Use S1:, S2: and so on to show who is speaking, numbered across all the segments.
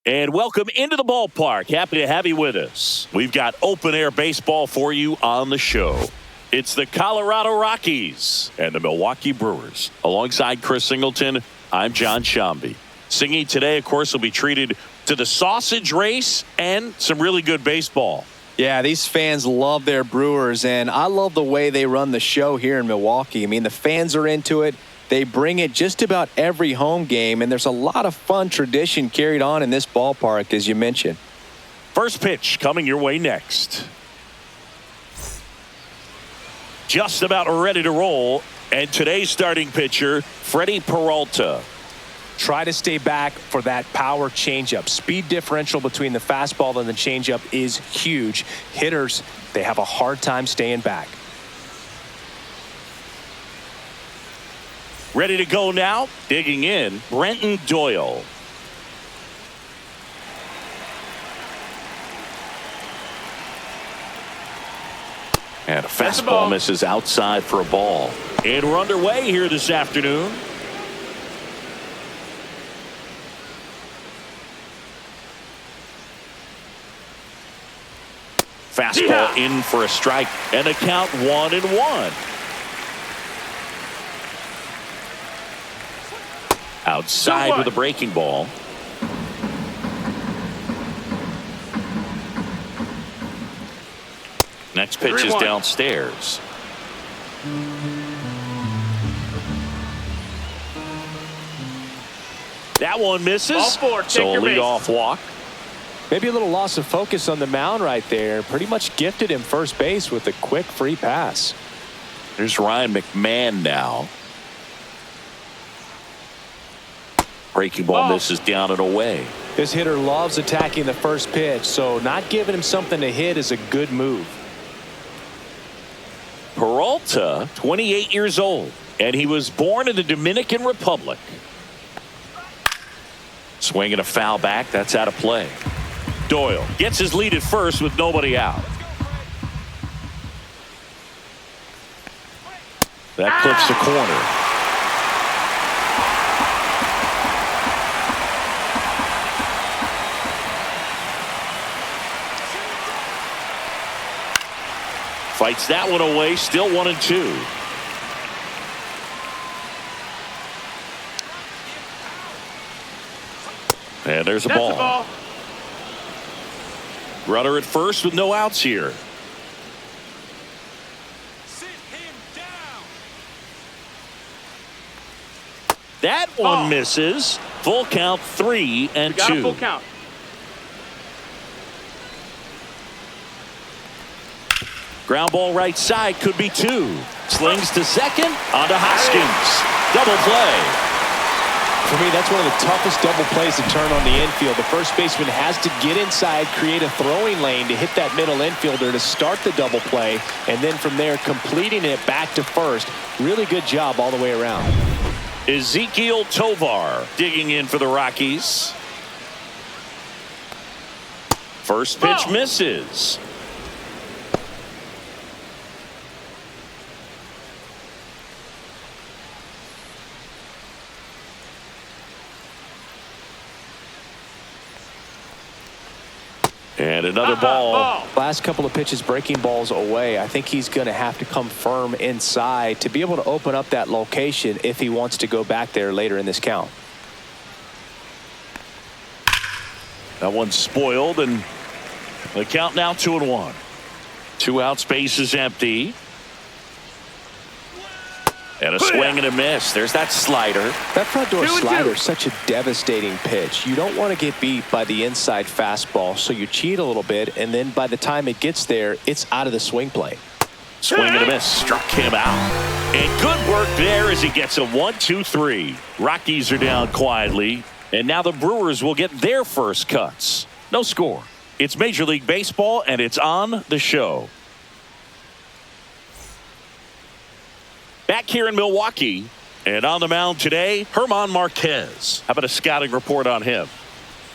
S1: And welcome into the ballpark. Happy to have you with us. We've got open-air baseball for you on the show. It's the Colorado Rockies and the Milwaukee Brewers. Alongside Chris Singleton, I'm John Shambi. Singing today, of course, will be treated to the sausage race and some really good baseball.
S2: Yeah, these fans love their Brewers, and I love the way they run the show here in Milwaukee. I mean, the fans are into it. They bring it just about every home game, and there's a lot of fun tradition carried on in this ballpark, as you mentioned.
S1: First pitch coming your way next. Just about ready to roll, and today's starting pitcher, Freddie Peralta.
S3: Try to stay back for that power changeup. Speed differential between the fastball and the changeup is huge. Hitters, they have a hard time staying back.
S1: Ready to go now. Digging in, Brenton Doyle. And a fastball misses outside for a ball. And we're underway here this afternoon. Fastball in for a strike, and a count 1-1. Outside with a breaking ball. Next pitch is downstairs. That one misses. So a leadoff walk.
S3: Maybe a little loss of focus on the mound right there. Pretty much gifted him first base with a quick free pass.
S1: There's Ryan McMahon now. Breaking ball misses down and away.
S3: This hitter loves attacking the first pitch, so not giving him something to hit is a good move.
S1: Peralta, 28 years old, and he was born in the Dominican Republic. Swinging a foul back, that's out of play. Doyle gets his lead at first with nobody out. That clips the corner. Fights that one away, still 1-2. And there's a ball. Runner at first with no outs here.
S4: Sit him down.
S1: That one misses. Full count, 3-2.
S4: Full count.
S1: Ground ball right side, could be 2. Slings to second, onto Hoskins. Double play.
S3: For me, that's one of the toughest double plays to turn on the infield. The first baseman has to get inside, create a throwing lane to hit that middle infielder to start the double play, and then from there completing it back to first. Really good job all the way around.
S1: Ezekiel Tovar digging in for the Rockies. First pitch misses. And another ball.
S3: Last couple of pitches breaking balls away. I think he's going to have to come firm inside to be able to open up that location if he wants to go back there later in this count.
S1: That one's spoiled, and the count now 2-1. 2 outs, base is empty. And a swing and a miss. There's that slider.
S3: That front door slider is such a devastating pitch. You don't want to get beat by the inside fastball, so you cheat a little bit, and then by the time it gets there, it's out of the swing plane.
S1: Swing and a miss. Struck him out. And good work there as he gets a 1-2-3. Rockies are down quietly, and now the Brewers will get their first cuts. No score. It's Major League Baseball, and it's on the show. Back here in Milwaukee, and on the mound today, German Marquez. How about a scouting report on him?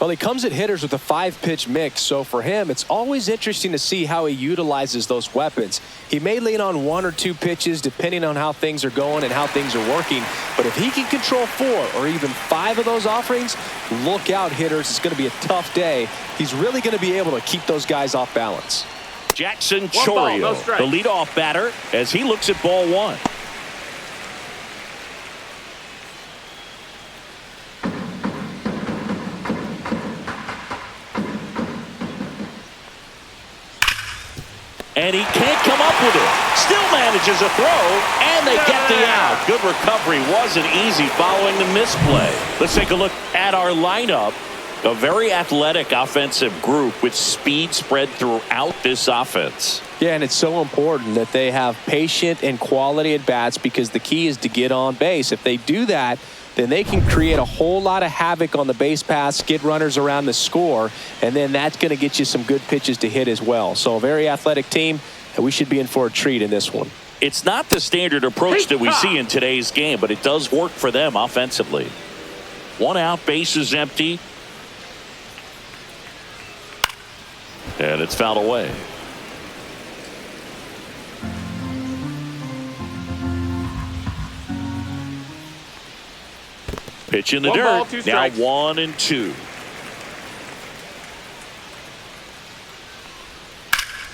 S3: Well, he comes at hitters with a 5-pitch mix, so for him, it's always interesting to see how he utilizes those weapons. He may lean on 1 or 2 pitches depending on how things are going and how things are working, but if he can control 4 or even 5 of those offerings, look out, hitters. It's going to be a tough day. He's really going to be able to keep those guys off balance.
S1: Jackson
S4: One ball,
S1: Chorio,
S4: no strike.
S1: the leadoff batter, as he looks at ball 1. And he can't come up with it. Still manages a throw, and they get the out. Good recovery. Wasn't easy following the misplay. Let's take a look at our lineup. A very athletic offensive group with speed spread throughout this offense.
S3: Yeah, and it's so important that they have patient and quality at bats because the key is to get on base. If they do that, then they can create a whole lot of havoc on the base paths, get runners around the score, and then that's going to get you some good pitches to hit as well. So a very athletic team, and we should be in for a treat in this one.
S1: It's not the standard approach that we see in today's game, but it does work for them offensively. 1 out, bases empty. And it's fouled away. Pitch in the
S4: 1
S1: dirt.
S4: ball, 2
S1: Now
S4: strikes.
S1: 1 and 2.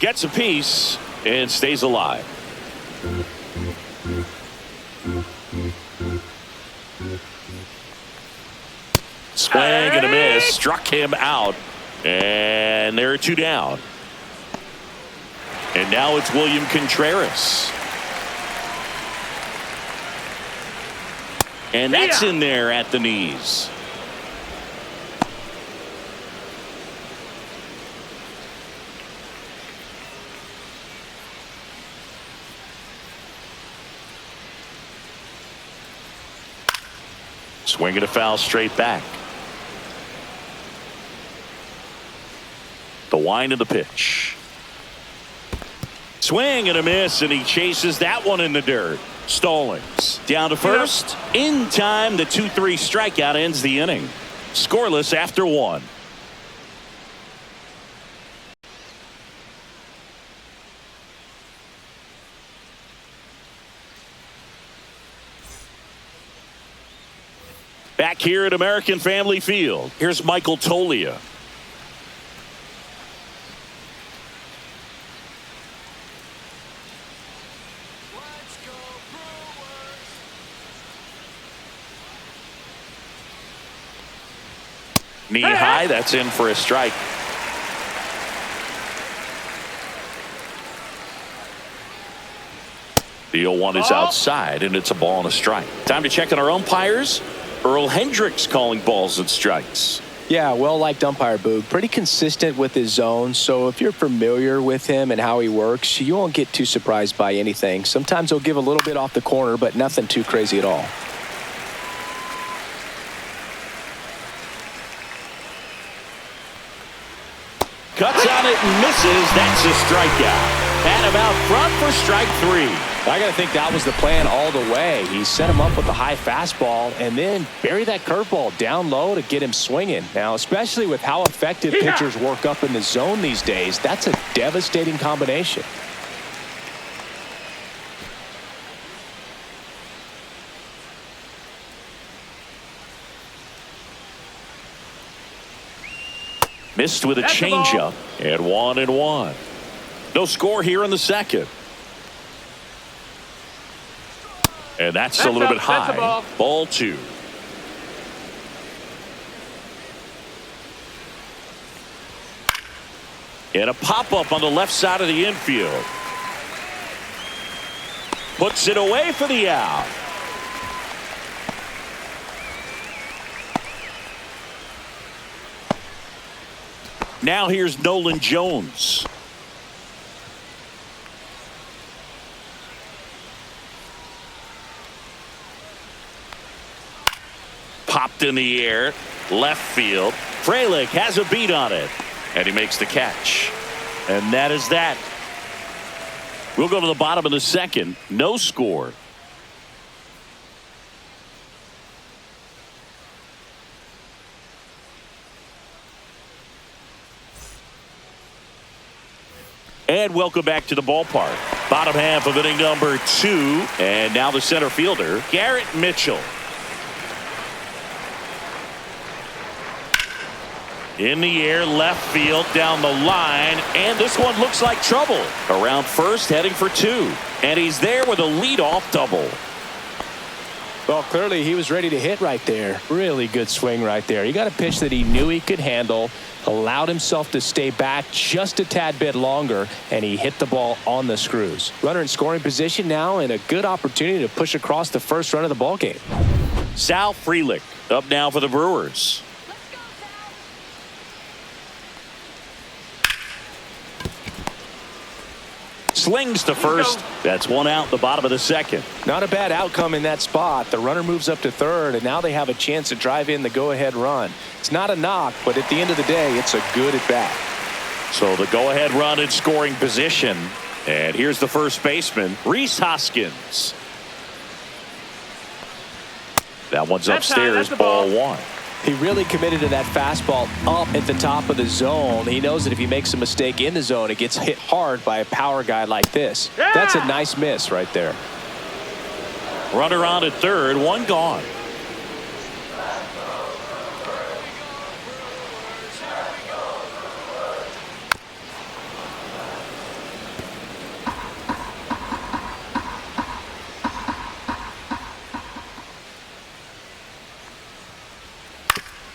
S1: Gets a piece and stays alive. Swing and a miss. Struck him out. And there are 2 down. And now it's William Contreras. And that's in there at the knees. Swing and a foul straight back. The wind of the pitch. Swing and a miss, and he chases that one in the dirt. Stallings down to first. In time, the 2-3 strikeout ends the inning. Scoreless after 1. Back here at American Family Field, here's Michael Tolia. Knee high, that's in for a strike. The 0-1 is outside, and it's a ball and a strike. Time to check on our umpires. Earl Hendricks calling balls and strikes.
S3: Yeah, well-liked umpire, Boog. Pretty consistent with his zone, so if you're familiar with him and how he works, you won't get too surprised by anything. Sometimes he'll give a little bit off the corner, but nothing too crazy at all.
S1: Cuts on it and misses. That's a strikeout. Had him out front for strike 3.
S3: I got to think that was the plan all the way. He set him up with a high fastball and then bury that curveball down low to get him swinging. Now, especially with how effective pitchers work up in the zone these days, that's a devastating combination.
S1: Missed with a changeup, and 1-1. No score here in the second. And that's a little bit high. Ball 2. And a pop-up on the left side of the infield. Puts it away for the out. Now here's Nolan Jones. Popped in the air, left field. Frelick has a beat on it, and he makes the catch. And that is that. We'll go to the bottom of the second. No score. And welcome back to the ballpark. Bottom half of inning number 2. And now the center fielder, Garrett Mitchell. In the air, left field, down the line, and this one looks like trouble. Around first, heading for 2. And he's there with a leadoff double.
S3: Well, clearly he was ready to hit right there. Really good swing right there. He got a pitch that he knew he could handle, allowed himself to stay back just a tad bit longer, and he hit the ball on the screws. Runner in scoring position now, and a good opportunity to push across the first run of the ball game.
S1: Sal Frelick up now for the Brewers. Slings to first. That's one out, the bottom of the second.
S3: Not a bad outcome in that spot. The runner moves up to third, and now they have a chance to drive in the go-ahead run. It's not a knock, but at the end of the day, it's a good at-bat.
S1: So the go-ahead run in scoring position. And here's the first baseman, Rhys Hoskins. That one's upstairs, ball 1.
S3: He really committed to that fastball up at the top of the zone. He knows that if he makes a mistake in the zone, it gets hit hard by a power guy like this. Yeah! That's a nice miss right there.
S1: Runner on at third, one gone.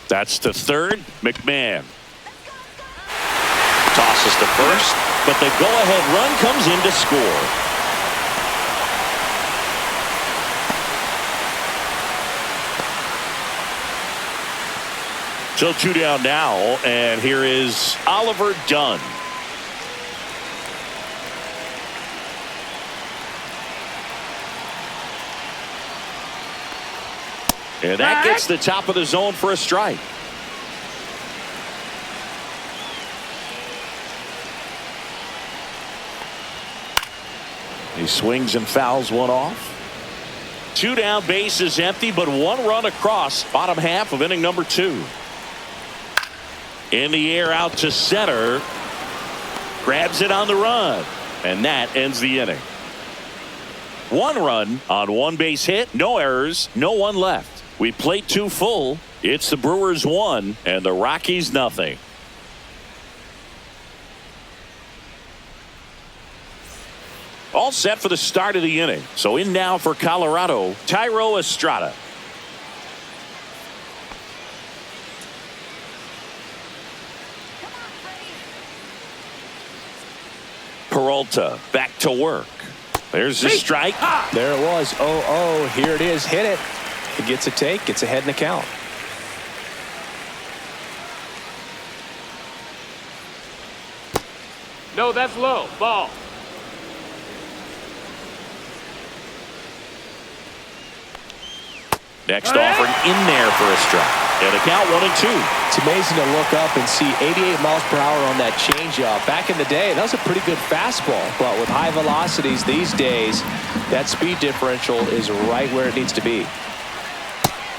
S1: That's to third. McMahon tosses to first, but the go-ahead run comes in to score. So 2 down now, and here is Oliver Dunn. And that gets the top of the zone for a strike. He swings and fouls one off. 2 down, base is empty, but 1 run across. Bottom half of inning number 2. In the air, out to center. Grabs it on the run. And that ends the inning. 1 run on 1 base hit. No errors. No one left. We played 2 full. It's the Brewers 1 and the Rockies nothing. All set for the start of the inning. So in now for Colorado, Thairo Estrada. Peralta back to work. There's the strike.
S3: There it was. 0-0. Here it is. Hit it. It gets a take. Gets ahead in the count.
S4: No, that's low. Ball.
S1: Next offering in there for a strike. And the count 1-2.
S3: It's amazing to look up and see 88 miles per hour on that changeup. Back in the day, that was a pretty good fastball. But with high velocities these days, that speed differential is right where it needs to be.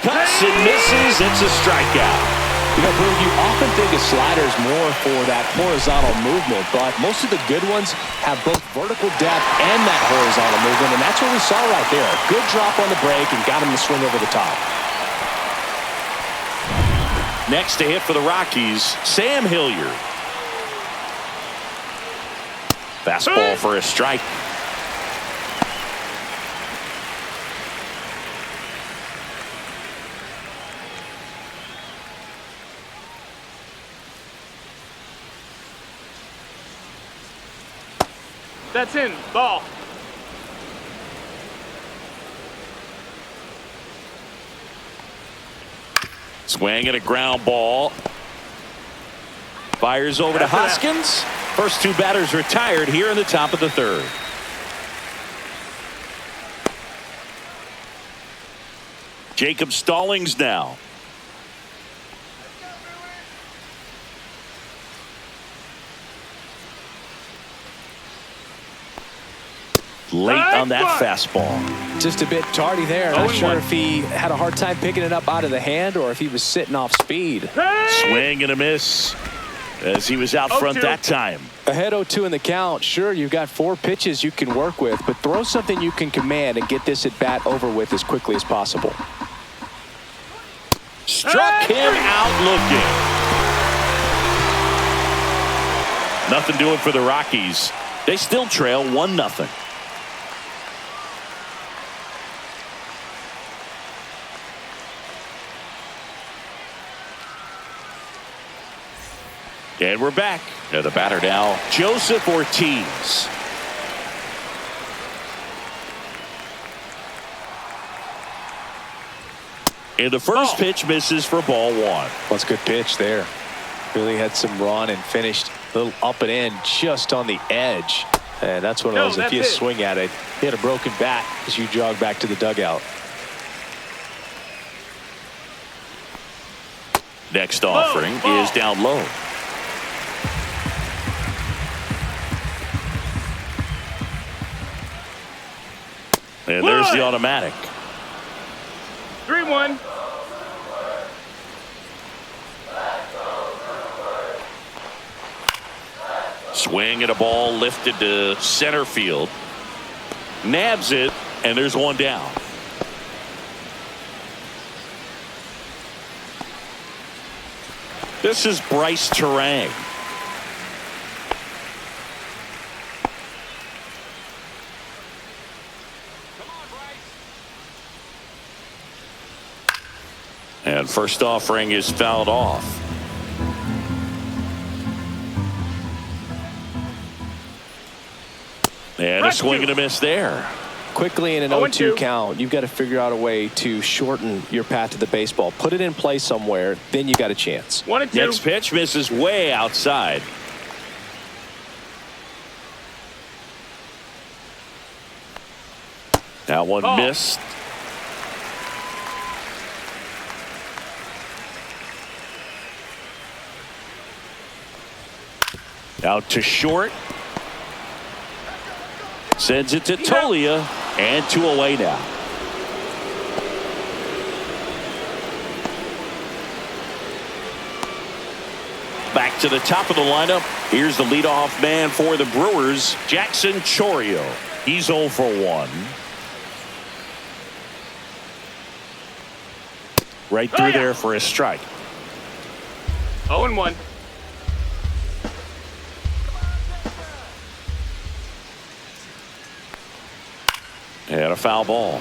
S1: Cuts and misses. It's a strikeout.
S3: You know, Brew, you often think of sliders more for that horizontal movement, but most of the good ones have both vertical depth and that horizontal movement, and that's what we saw right there. A good drop on the break and got him to swing over the top.
S1: Next to hit for the Rockies, Sam Hilliard. Fastball for a strike.
S4: That's in. Ball.
S1: Swing and a ground ball. Fires over to Hoskins. First 2 batters retired here in the top of the 3rd. Jacob Stallings now. Late on that fastball.
S3: Just a bit tardy there. Not sure if he had a hard time picking it up out of the hand or if he was sitting off speed.
S1: Swing and a miss. as he was out front
S4: 0-2.
S1: that time.
S3: Ahead 0-2 in the count. Sure, you've got 4 pitches you can work with, but throw something you can command and get this at bat over with as quickly as possible.
S1: Struck him out looking. Nothing doing for the Rockies. They still trail 1-0. And we're back. The batter now, Joseph Ortiz. And the first pitch misses for ball 1.
S3: That's a good pitch there. Really had some run and finished a little up and in just on the edge. And that's one of those, if you swing at it, hit a broken bat as you jog back to the dugout.
S1: Next offering is down low. And there's the automatic.
S4: 3-1.
S1: Swing at a ball lifted to center field. Nabs it, and there's 1 down. This is Bryce Terang. And first offering is fouled off. And a swing and a miss there.
S3: Quickly in an 0-2 count, you've got to figure out a way to shorten your path to the baseball. Put it in play somewhere, then you got a chance.
S4: 1-2.
S1: Next pitch misses way outside. That one missed. Out to short. Sends it to Tolia, and 2 away now. Back to the top of the lineup. Here's the leadoff man for the Brewers, Jackson Chourio. He's 0 for 1. Right through there for a strike.
S4: 0-1.
S1: And a foul ball.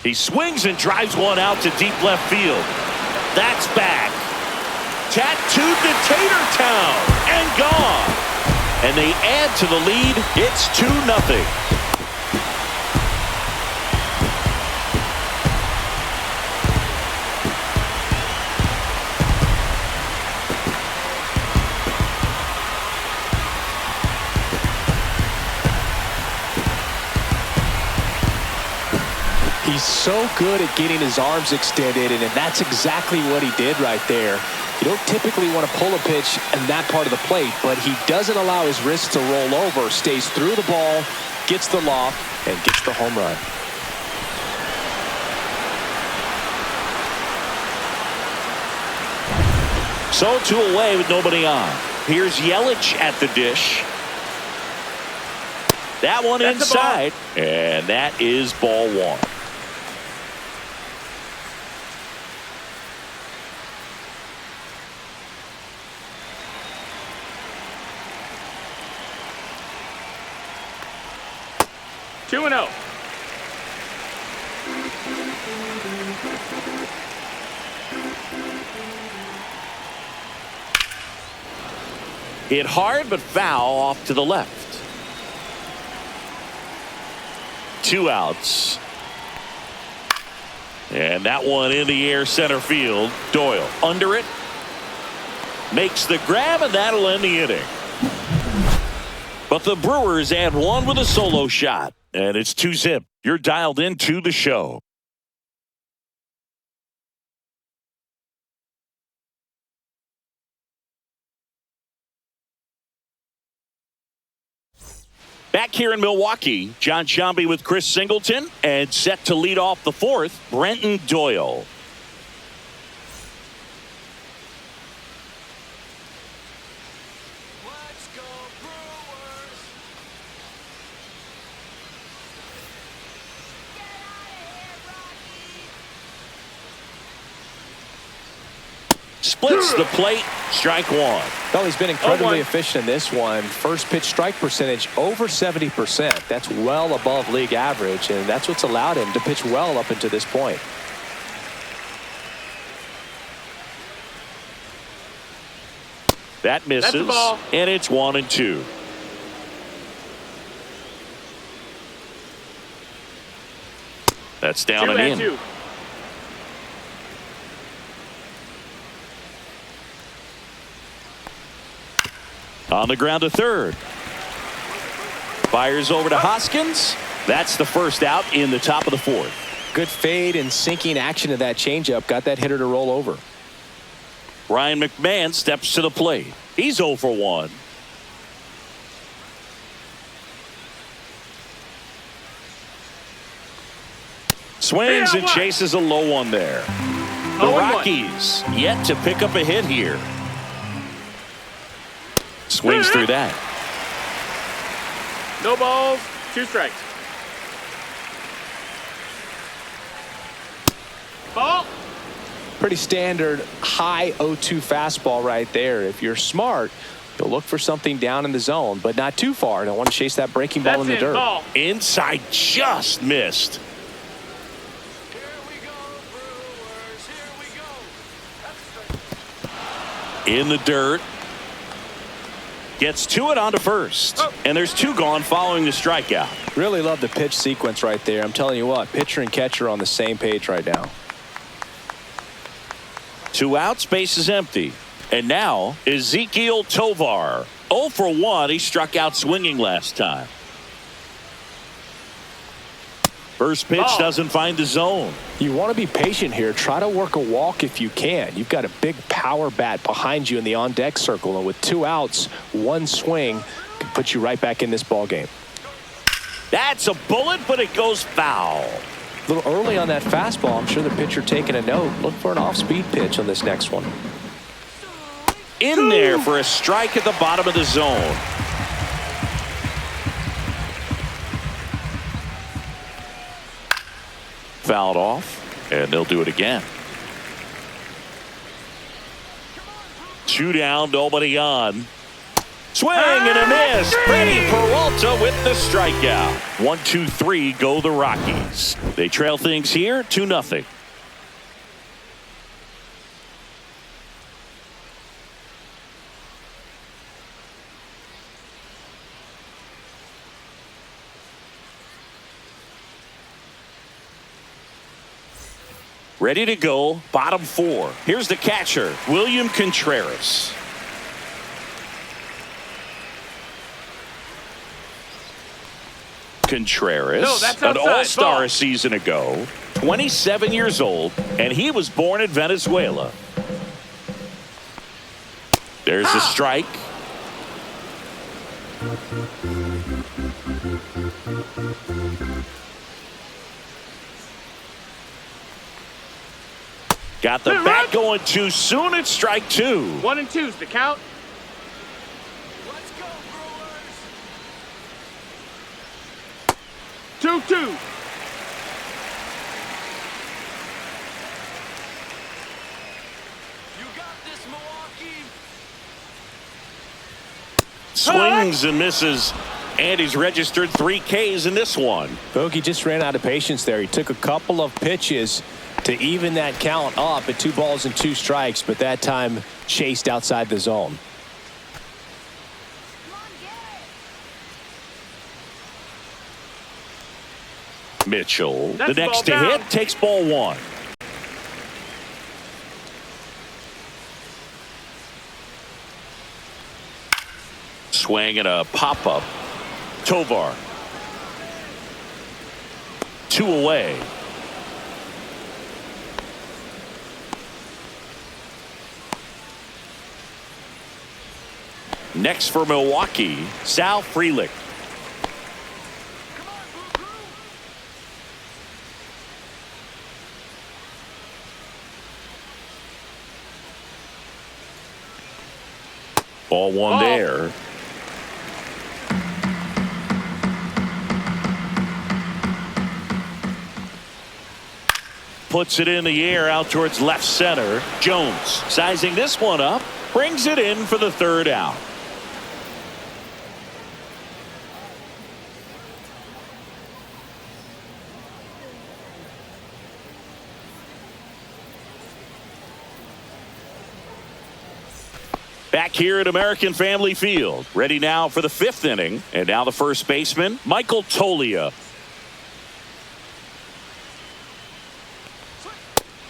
S1: He swings and drives one out to deep left field. That's back. Tattooed to Tatertown and gone. And they add to the lead. It's 2-0.
S3: He's so good at getting his arms extended, and that's exactly what he did right there. You don't typically want to pull a pitch in that part of the plate, but he doesn't allow his wrist to roll over, stays through the ball, gets the loft, and gets the home run.
S1: So 2 away with nobody on. Here's Yelich at the dish. That one inside, and that is ball 1.
S4: Two and 0.
S1: Hit hard but foul off to the left. 2 outs. And that one in the air center field. Doyle under it. Makes the grab, and that'll end the inning. But the Brewers add 1 with a solo shot. And it's 2-0. You're dialed into the show. Back here in Milwaukee, John Sciambi with Chris Singleton, and set to lead off the fourth, Brenton Doyle.
S5: Let's go Brewers! Get out of here, Rockies!
S1: Splits the plate, strike one.
S3: Well, he's been incredibly
S4: 0-1.
S3: efficient in this one. First pitch strike percentage over 70%. That's well above league average, and that's what's allowed him to pitch well up until this point.
S1: That misses,
S4: That's the ball.
S1: and it's 1-2. That's down and in.
S4: 2-2.
S1: On the ground to third. Fires over to Hoskins. That's the first out in the top of the fourth.
S3: Good fade and sinking action of that changeup. Got that hitter to roll over.
S1: Ryan McMahon steps to the plate. He's 0 for 1. Swings and chases a low one there. The
S4: 0-1.
S1: Rockies yet to pick up a hit here. Swings through that.
S4: No balls, 2 strikes. Ball.
S3: Pretty standard high 0-2 fastball right there. If you're smart, you'll look for something down in the zone, but not too far. Don't want to chase that breaking ball in the dirt.
S4: Ball.
S1: Inside just missed.
S5: Here we go, Brewers! Here we go!
S1: In the dirt. Gets to it onto first. And there's 2 gone following the strikeout.
S3: Really love the pitch sequence right there. I'm telling you what, pitcher and catcher are on the same page right now.
S1: 2 outs, base is empty. And now Ezequiel Tovar. 0 for 1. He struck out swinging last time. First pitch doesn't find the zone.
S3: You want to be patient here. Try to work a walk if you can. You've got a big power bat behind you in the on-deck circle, and with 2 outs, 1 swing can put you right back in this ball game.
S1: That's a bullet, but it goes foul.
S3: A little early on that fastball. I'm sure the pitcher taking a note. Look for an off-speed pitch on this next one.
S1: In there for a strike at the bottom of the zone. Fouled off, and they'll do it again. 2 down, nobody on. Swing and a miss. Freddie Peralta with the strikeout. 1-2-3 go the Rockies. They trail things here 2-0. Ready to go, bottom 4. Here's the catcher, William Contreras. Contreras,
S4: No, that's
S1: an
S4: outside.
S1: all-star
S4: Ball.
S1: a season ago, 27 years old, and he was born in Venezuela. There's the strike. Got the bat going too soon. It's strike 2.
S4: 1 and 2's the count.
S5: Let's go, Brewers!
S4: 2-2.
S5: You got this, Milwaukee!
S1: Swings and misses, and he's registered 3 Ks in this one.
S3: Bogey just ran out of patience there. He took a couple of pitches to even that count up at 2 balls and 2 strikes, but that time chased outside the zone.
S5: Come on, get it!
S1: Mitchell,
S4: That's
S1: the next
S4: ball
S1: to
S4: down.
S1: hit, takes ball 1. Swing and a pop-up. Tovar. 2 away. Next for Milwaukee, Sal Frelick. Ball one there. Puts it in the air out towards left center. Jones sizing this one up. Brings it in for the third out. Back here at American Family Field. Ready now for the fifth inning. And now the first baseman, Michael Toglia.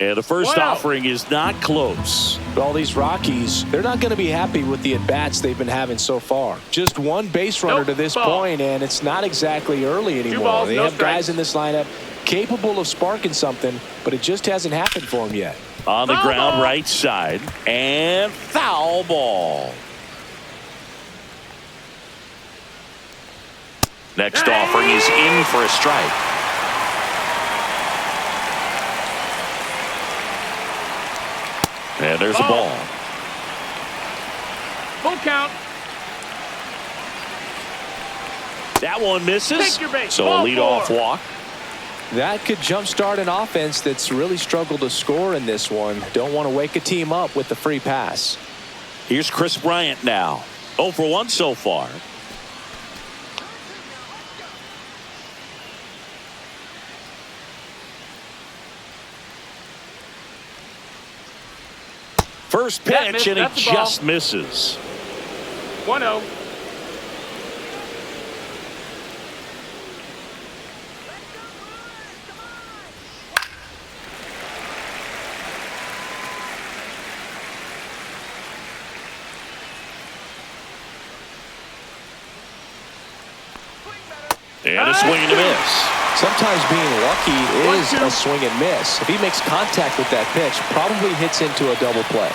S1: And the first offering is not close.
S3: Well, these Rockies, they're not going to be happy with the at-bats they've been having so far. Just one base runner to this point, and it's not exactly early anymore. They have guys in this lineup capable of sparking something, but it just hasn't happened for them yet.
S1: On the ground, right side, and foul ball. Next offering is in for a strike. And there's a ball.
S4: Full count.
S1: That one misses.
S4: Take your base.
S1: So a leadoff walk.
S2: That could jumpstart an offense that's really struggled to score in this one. Don't want to wake a team up with the free pass.
S1: Here's Chris Bryant now. 0 for 1 so far. First pitch, and he just misses.
S4: 1-0.
S1: And a swing and a miss.
S2: Sometimes being lucky is a swing and miss. If he makes contact with that pitch, probably hits into a double play.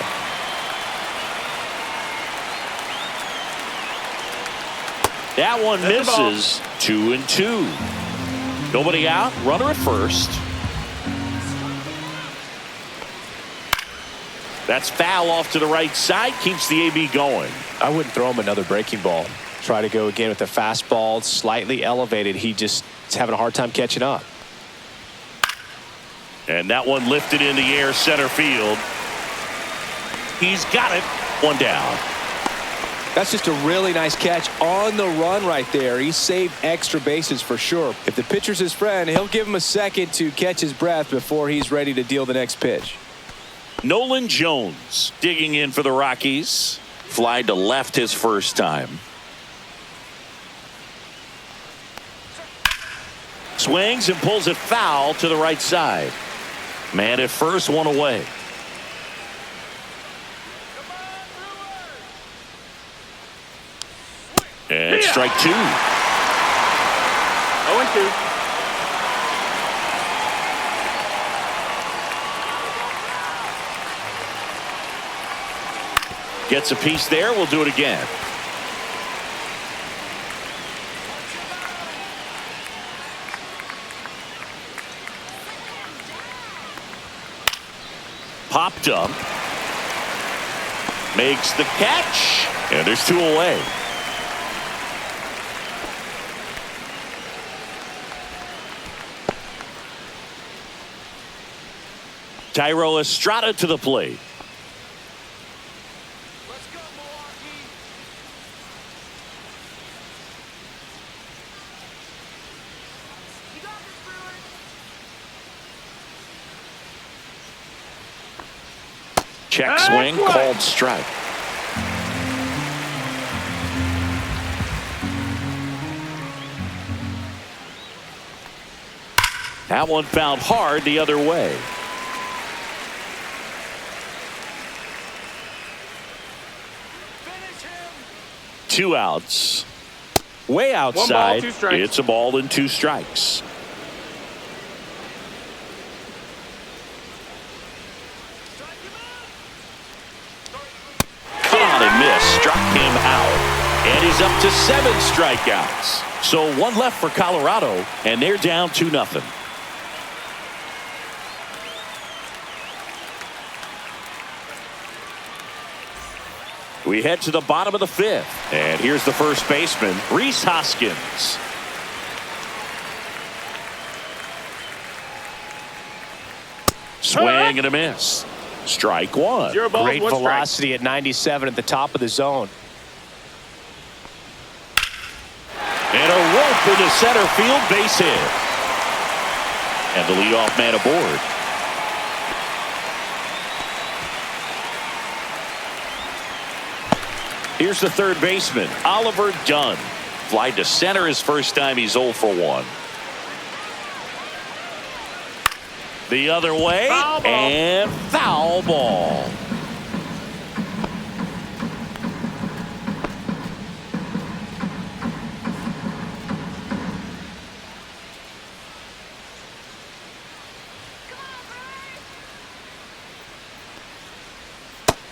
S1: That one misses. 2-2. Nobody out. Runner at first. That's foul off to the right side. Keeps the AB going.
S3: I wouldn't throw him another breaking ball. Try to go again with the fastball, slightly elevated. He just is having a hard time catching up.
S1: And that one lifted in the air, center field. He's got it. One down.
S2: That's just a really nice catch on the run right there. He saved extra bases for sure. If the pitcher's his friend, he'll give him a second to catch his breath before he's ready to deal the next pitch.
S1: Nolan Jones digging in for the Rockies. Fly to left his first time. Swings and pulls it foul to the right side. Man at first, one away. And strike two.
S4: 0-2.
S1: Gets a piece there. We'll do it again. Popped up. Makes the catch. And there's two away. Tyro Estrada to the plate.
S5: Let's go, Milwaukee. You got this, Brewers.
S1: Check swing, called strike. That one fouled hard the other way.
S5: Finish him.
S1: 2 outs. Way outside.
S4: 1 ball, 2 strikes.
S1: It's a ball and 2 strikes. Caught and missed. Struck him out. And he's up to 7 strikeouts. So 1 left for Colorado, and they're down 2-0. We head to the bottom of the 5th. And here's the first baseman, Rhys Hoskins. Swing and a miss. Strike one.
S4: 0 balls,
S3: Great
S4: 1 strike.
S3: velocity at 97 at the top of the zone.
S1: And a rope into center field, base hit. And the leadoff man aboard. Here's the third baseman, Oliver Dunn. Fly to center his first time. He's 0 for 1. The other way,
S4: Foul ball.
S1: and foul ball.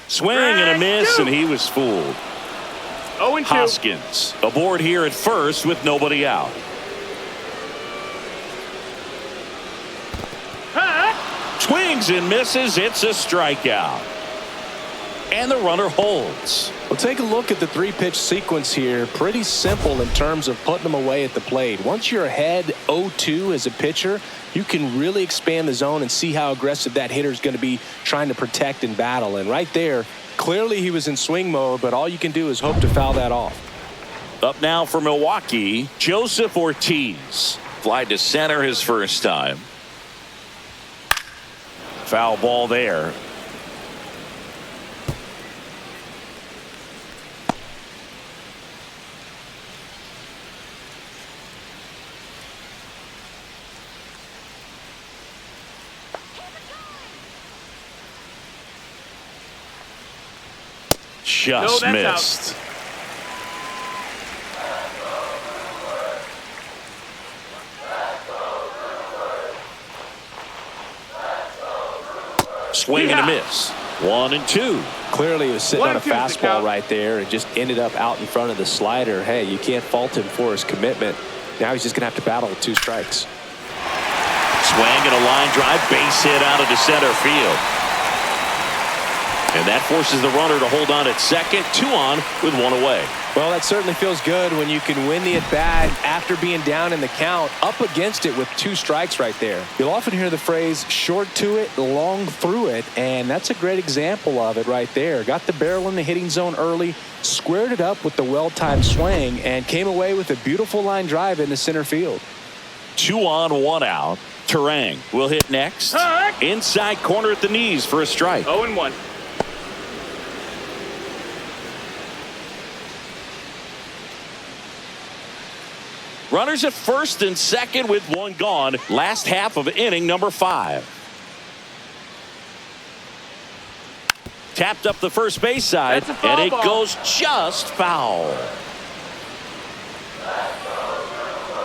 S1: Swing and a miss, and he was fooled.
S4: 0-2.
S1: Hoskins aboard here at first with nobody out. Swings and misses. It's a strikeout. And the runner holds.
S3: Well, take a look at the 3-pitch sequence here. Pretty simple in terms of putting them away at the plate. Once you're ahead 0-2 as a pitcher, you can really expand the zone and see how aggressive that hitter is going to be trying to protect and battle. And right there, clearly he was in swing mode, but all you can do is hope to foul that off.
S1: Up now for Milwaukee, Joseph Ortiz. Fly to center his first time. Foul ball there. Just
S4: No, that's
S1: missed. Swing and a miss. 1-2.
S3: Clearly he was sitting on a
S4: 1-2 is the
S3: fastball
S4: count.
S3: right there and just ended up out in front of the slider. Hey, you can't fault him for his commitment. Now he's just going to have to battle with 2 strikes.
S1: Swing and a line drive, base hit out into center field. And that forces the runner to hold on at second. 2 on with 1 away.
S3: Well, that certainly feels good when you can win the at-bat after being down in the count, up against it with 2 strikes right there. You'll often hear the phrase short to it, long through it, and that's a great example of it right there. Got the barrel in the hitting zone early, squared it up with the well-timed swing, and came away with a beautiful line drive into center field.
S1: 2 on, 1 out. Terang will hit next. Inside corner at the knees for a strike.
S4: 0-1.
S1: Runners at first and second with 1 gone. Last half of inning number 5. Tapped up the first base side,
S4: That's a foul
S1: and it
S4: ball.
S1: goes just foul.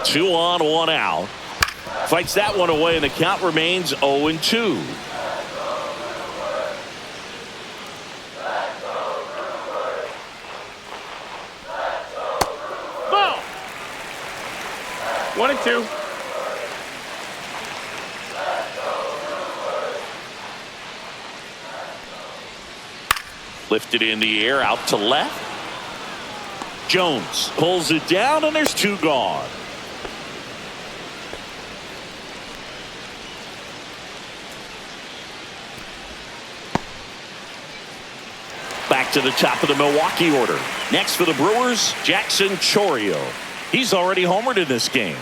S1: 2 on, 1 out. Fights that one away, and the count remains 0-2.
S4: Ball. 1-2.
S1: Lifted in the air, out to left. Jones pulls it down, and there's 2 gone. Back to the top of the Milwaukee order. Next for the Brewers, Jackson Chourio. He's already homered in this game.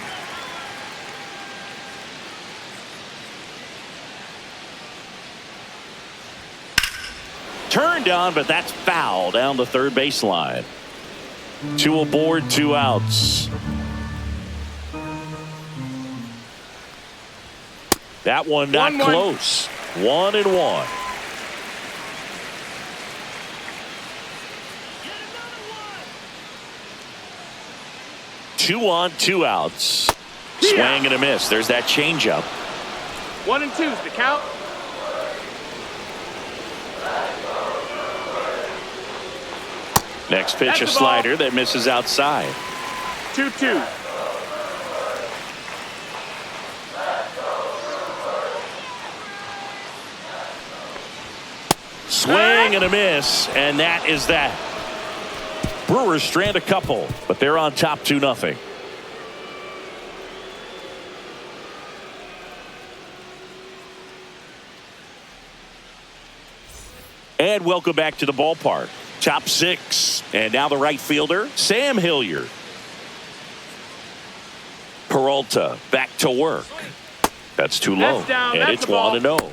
S1: Turned on, but that's foul down the third baseline. 2 aboard, 2 outs. That one not
S4: 1-1.
S1: close. 1-1. Two on, 2 outs. Swing and a miss. There's that changeup.
S4: 1-2 is the count.
S1: Next pitch,
S4: That's
S1: a
S4: the ball.
S1: slider that misses outside.
S4: 2-2.
S1: Swing and a miss, and that is that. Brewers strand a couple, but they're on top 2-0. And welcome back to the ballpark. Top 6. And now the right fielder, Sam Hilliard. Peralta back to work. That's too low.
S4: That's down.
S1: And
S4: That's
S1: it's
S4: the ball.
S1: 1-0.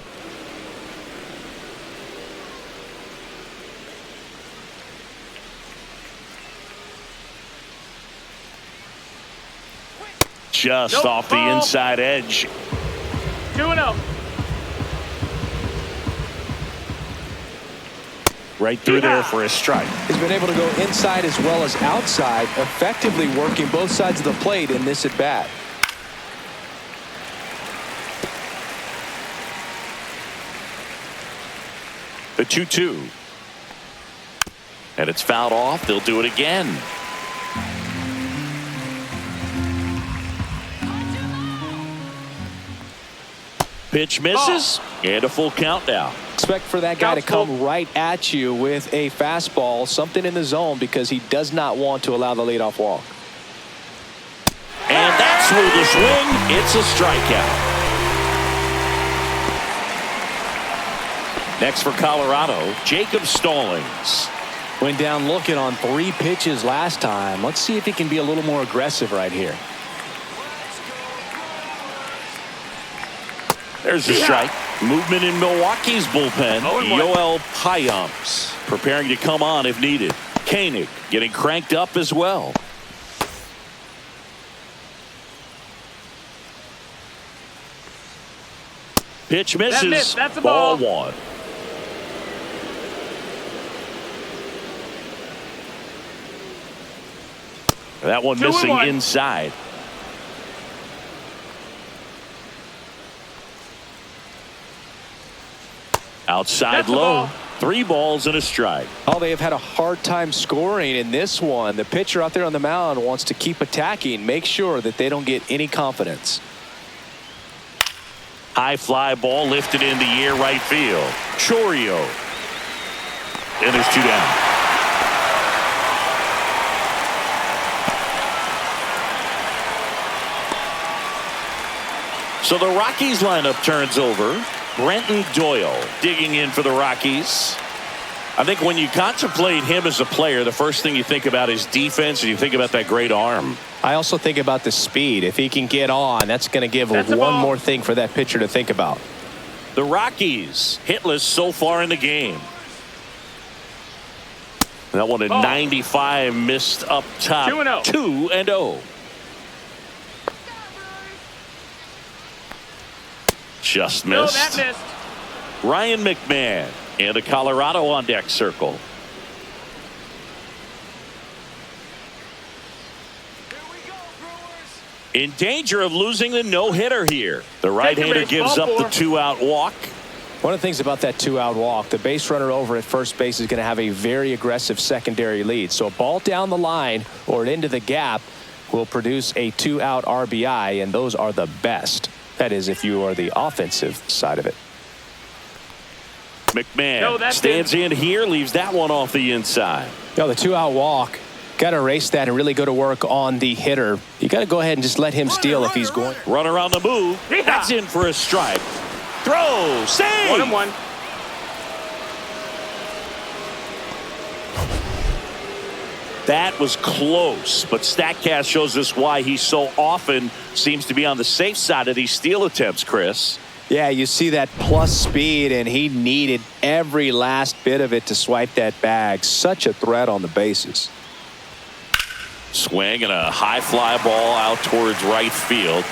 S1: Just
S4: Nope.
S1: off the
S4: Ball.
S1: inside edge.
S4: 2-0.
S1: Right through there for a strike.
S2: He's been able to go inside as well as outside, effectively working both sides of the plate in this at bat.
S1: The 2-2. And it's fouled off. They'll do it again. Pitch misses. And a full count now.
S2: Expect for that guy to come right at you with a fastball, something in the zone, because he does not want to allow the leadoff walk.
S1: And that's through the swing. It's a strikeout. Next for Colorado, Jacob Stallings.
S2: Went down looking on 3 pitches last time. Let's see if he can be a little more aggressive right here.
S1: There's a strike. Movement in Milwaukee's bullpen.
S4: 0-1.
S1: Yoel Payamps preparing to come on if needed. Koenig getting cranked up as well. Pitch misses.
S4: missed. That's a
S1: ball
S4: ball.
S1: 1. That one
S4: 2-1.
S1: missing inside. Outside
S4: That's a
S1: low.
S4: ball.
S1: 3 balls and a strike.
S2: Oh, they have had a hard time scoring in this one. The pitcher out there on the mound wants to keep attacking, make sure that they don't get any confidence.
S1: High fly ball lifted in the air right field. Chorio. And there's 2 down. So the Rockies lineup turns over. Brenton Doyle digging in for the Rockies. I think when you contemplate him as a player, the first thing you think about is defense, and you think about that great arm.
S2: I also think about the speed. If he can get on, that's going to give
S4: That's a
S2: one
S4: ball.
S2: more thing for that pitcher to think about.
S1: The Rockies hitless so far in the game. That one at
S4: Ball.
S1: 95 missed up top.
S4: 2-0.
S1: 2-0. Just
S4: No,
S1: missed.
S4: that missed.
S1: Ryan McMahon and a Colorado on deck circle.
S5: Here we go, Brewers.
S1: In danger of losing the no-hitter here. The
S4: Take
S1: right-hander
S4: the base,
S1: gives
S4: ball
S1: up the
S4: 4.
S1: 2-out walk.
S2: One of the things about that 2-out walk, the base runner over at first base is going to have a very aggressive secondary lead. So a ball down the line or into the gap will produce a 2-out RBI, and those are the best. That is, if you are the offensive side of it.
S1: McMahon
S4: No, that's
S1: stands in here, leaves that one off the inside.
S2: No, the 2-out walk, got to erase that and really go to work on the hitter. You got to go ahead and just let him steal if he's going.
S1: Runner on the move.
S4: Yeah.
S1: That's in for a strike. Throw. Save.
S4: 1-1.
S1: That was close, but StatCast shows us why he so often seems to be on the safe side of these steal attempts, Chris.
S2: Yeah, you see that plus speed, and he needed every last bit of it to swipe that bag. Such a threat on the bases.
S1: Swing and a high fly ball out towards right field.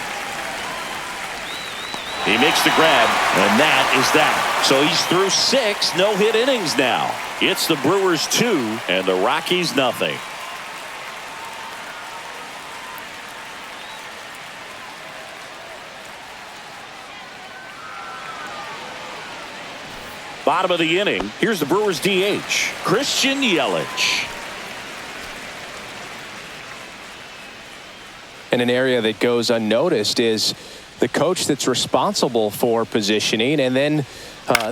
S1: He makes the grab, and that is that. So he's through 6 no-hit innings now. It's the Brewers 2 and the Rockies nothing. Bottom of the inning, here's the Brewers DH, Christian Yelich.
S2: And an area that goes unnoticed is
S3: the coach that's responsible for positioning, and then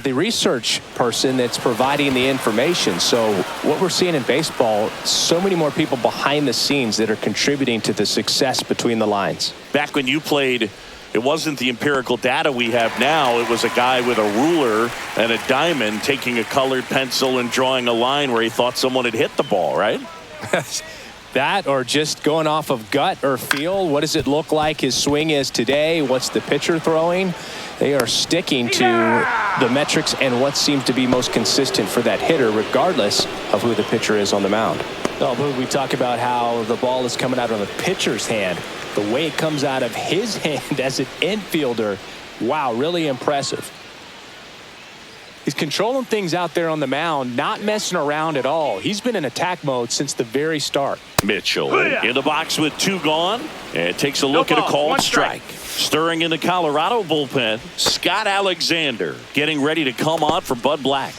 S3: the research person that's providing the information. So what we're seeing in baseball, so many more people behind the scenes that are contributing to the success between the lines.
S1: Back when you played, it wasn't the empirical data we have now. It was a guy with a ruler and a diamond taking a colored pencil and drawing a line where he thought someone had hit the ball, right?
S3: That, or just going off of gut or feel. What does it look like his swing is today? What's the pitcher throwing? They are sticking to the metrics and what seems to be most consistent for that hitter, regardless of who the pitcher is on the mound. Oh, but we talk about how the ball is coming out of the pitcher's hand. The way it comes out of his hand as an infielder, wow, really impressive. He's controlling things out there on the mound, not messing around at all. He's been in attack mode since the very start.
S1: Mitchell in the box with 2 gone, and takes a look at a called strike. Stirring in the Colorado bullpen, Scott Alexander getting ready to come on for Bud Black.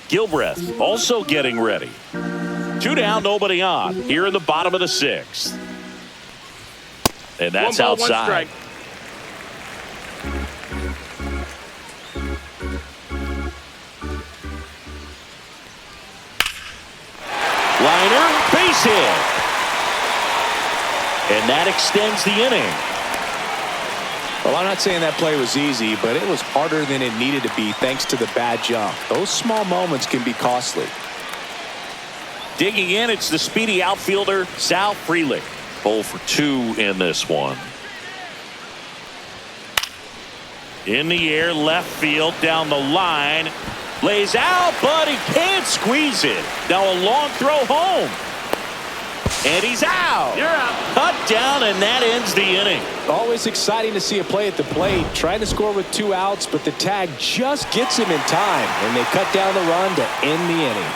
S1: Gilbreth also getting ready. 2 down, nobody on here in the bottom of the 6th. And that's
S4: 1 ball,
S1: outside.
S4: 1 strike.
S1: Liner, base hit. And that extends the inning.
S3: Well, I'm not saying that play was easy, but it was harder than it needed to be thanks to the bad jump. Those small moments can be costly.
S1: Digging in, it's the speedy outfielder, Sal Frelick. 0 for 2 in this one. In the air, left field, down the line. Lays out, but he can't squeeze it. Now a long throw home. And he's out.
S4: You're out.
S1: Cut down, and that ends the inning.
S3: Always exciting to see a play at the plate. Trying to score with 2 outs, but the tag just gets him in time. And they cut down the run to end the inning.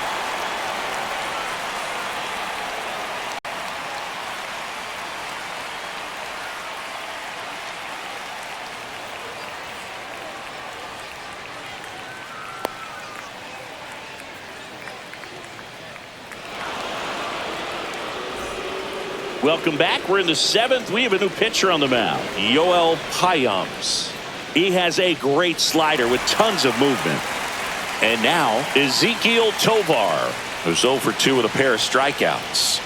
S1: Welcome back. We're in the 7th. We have a new pitcher on the mound, Yoel Payams. He has a great slider with tons of movement. And now Ezequiel Tovar, who's 0 for 2 with a pair of strikeouts.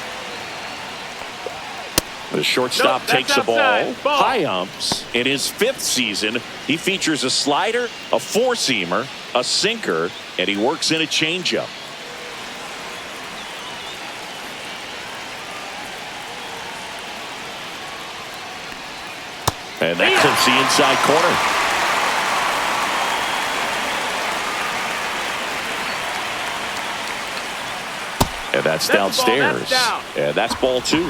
S1: The shortstop takes the ball. Payams, in his 5th season, he features a slider, a 4-seamer, a sinker, and he works in a changeup. And that clips the inside corner. And that's downstairs. And that's ball 2.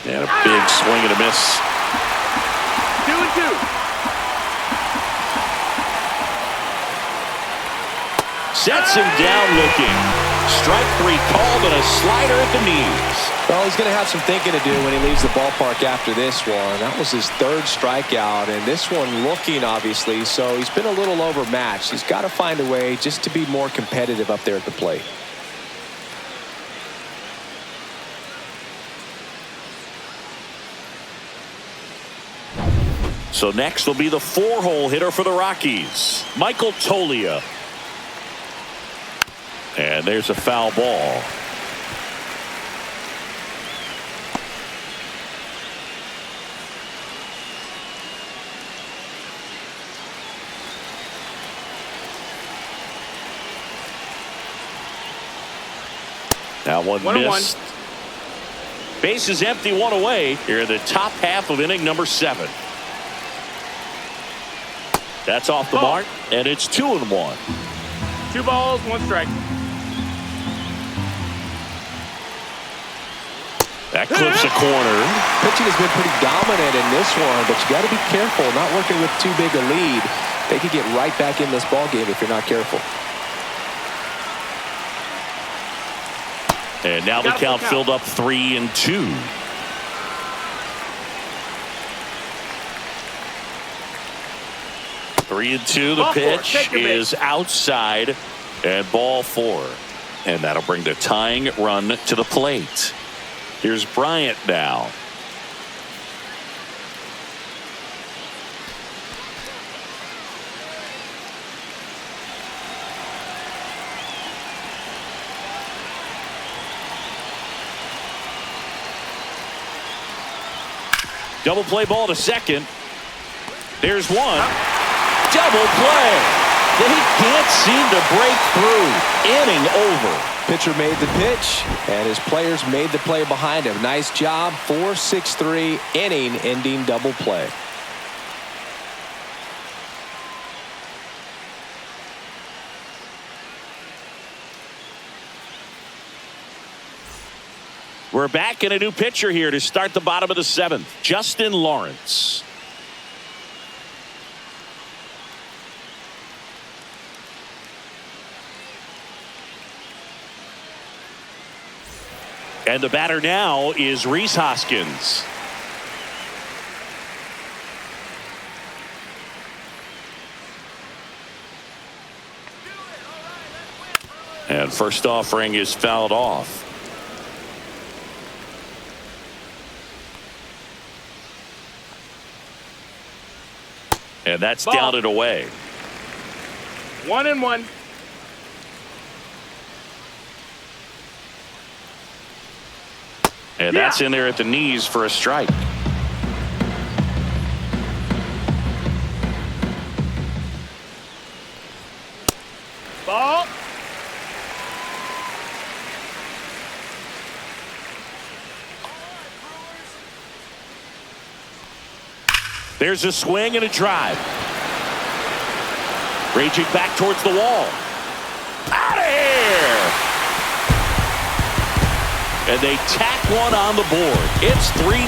S1: And a big swing and a miss.
S4: 2-2.
S1: Sets him down looking. Strike 3 called and a slider at the knees.
S3: Well, he's going to have some thinking to do when he leaves the ballpark after this one. That was his 3rd strikeout, and this one looking, obviously, so he's been a little overmatched. He's got to find a way just to be more competitive up there at the plate.
S1: So next will be the 4-hole hitter for the Rockies, Michael Toglia. And there's a foul ball. Now one missed. Base is empty, 1 away here in the top half of inning number 7. That's off the mark, and it's 2-1.
S4: 2 balls, 1 strike.
S1: That clips a corner.
S3: Pitching has been pretty dominant in this one, but you got to be careful, not working with too big a lead. They could get right back in this ball game if you're not careful.
S1: And now the count filled up 3-2. Three and two. The pitch is outside, and ball 4. And that'll bring the tying run to the plate. Here's Bryant now. Double play ball to second. There's one. Double play. They can't seem to break through. Inning over.
S3: Pitcher made the pitch, and his players made the play behind him. Nice job. 4-6-3 inning-ending double play.
S1: We're back in a new pitcher here to start the bottom of the seventh. Justin Lawrence. And the batter now is Rhys Hoskins. And first offering is fouled off. And that's
S4: Ball.
S1: down and away.
S4: 1-1.
S1: And that's in there at the knees for a strike.
S4: Ball.
S1: There's a swing and a drive. Raging back towards the wall. Out of here! And they tack one on the board. It's 3-0.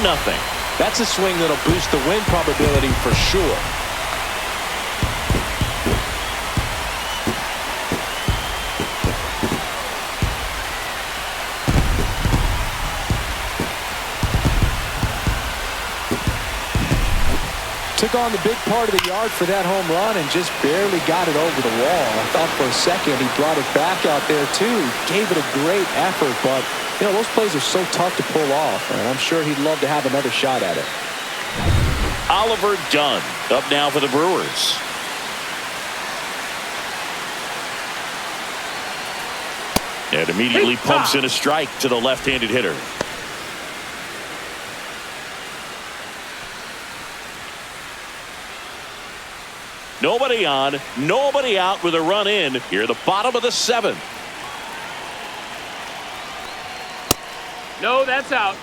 S3: That's a swing that'll boost the win probability for sure. Took on the big part of the yard for that home run and just barely got it over the wall. I thought for a second he brought it back out there too. Gave it a great effort, but you know, those plays are so tough to pull off, and I'm sure he'd love to have another shot at it.
S1: Oliver Dunn up now for the Brewers. And immediately pumps in a strike to the left-handed hitter. Nobody on, nobody out with a run in here at the bottom of the seventh.
S4: No, that's out.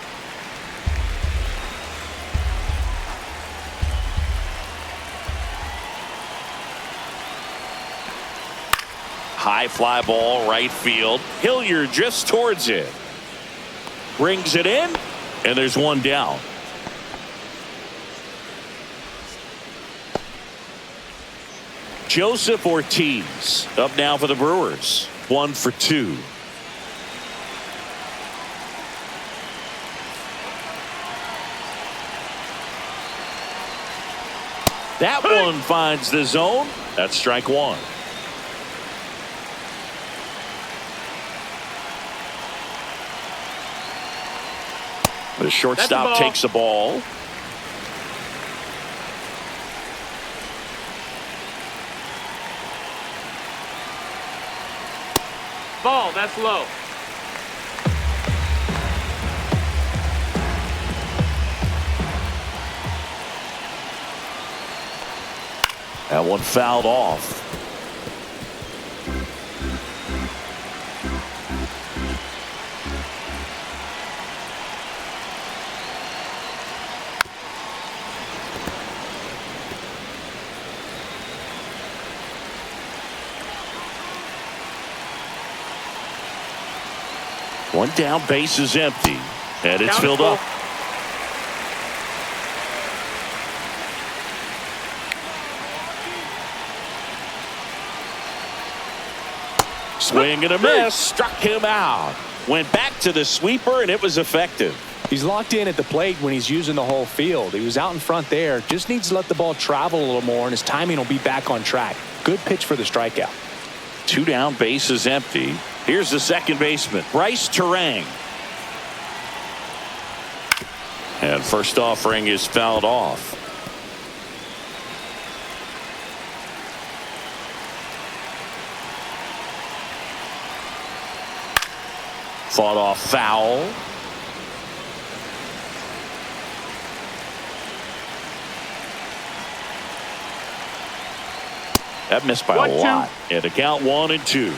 S1: High fly ball, right field. Hilliard drifts towards it. Brings it in, and there's one down. Joseph Ortiz up now for the Brewers. 1 for 2. That one finds the zone. That's strike one. The shortstop takes the ball.
S4: Ball, that's low.
S1: That one fouled off. One down, base is empty, and it's filled up. Swing and a miss, struck him out. Went back to the sweeper, and it was effective.
S3: He's locked in at the plate when he's using the whole field. He was out in front there. Just needs to let the ball travel a little more, and his timing will be back on track. Good pitch for the strikeout.
S1: 2 down, base is empty. Here's the second baseman, Bryce Terang. And first offering is fouled off. Fought off foul. That missed by a lot. And a count 1-2.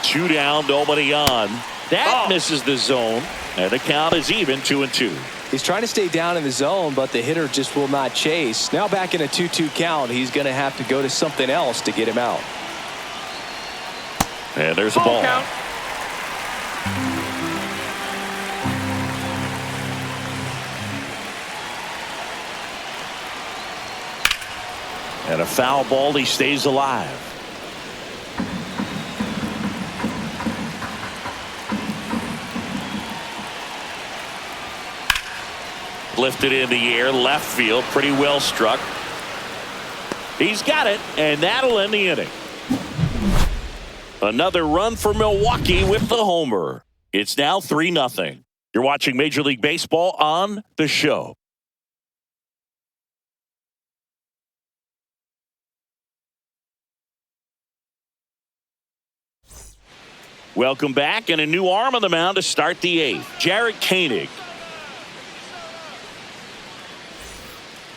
S1: Two down, nobody on. That misses the zone. And the count is even, 2-2.
S2: He's trying to stay down in the zone, but the hitter just will not chase. Now back in a 2-2 count, he's going to have to go to something else to get him out.
S1: And there's a ball.
S4: Count.
S1: And a foul ball, he stays alive. Lifted in the air, left field, pretty well struck. He's got it, and that'll end the inning. Another run for Milwaukee with the homer. It's now 3-0. You're watching Major League Baseball on The Show. Welcome back, and a new arm on the mound to start the 8th. Jarrett Koenig.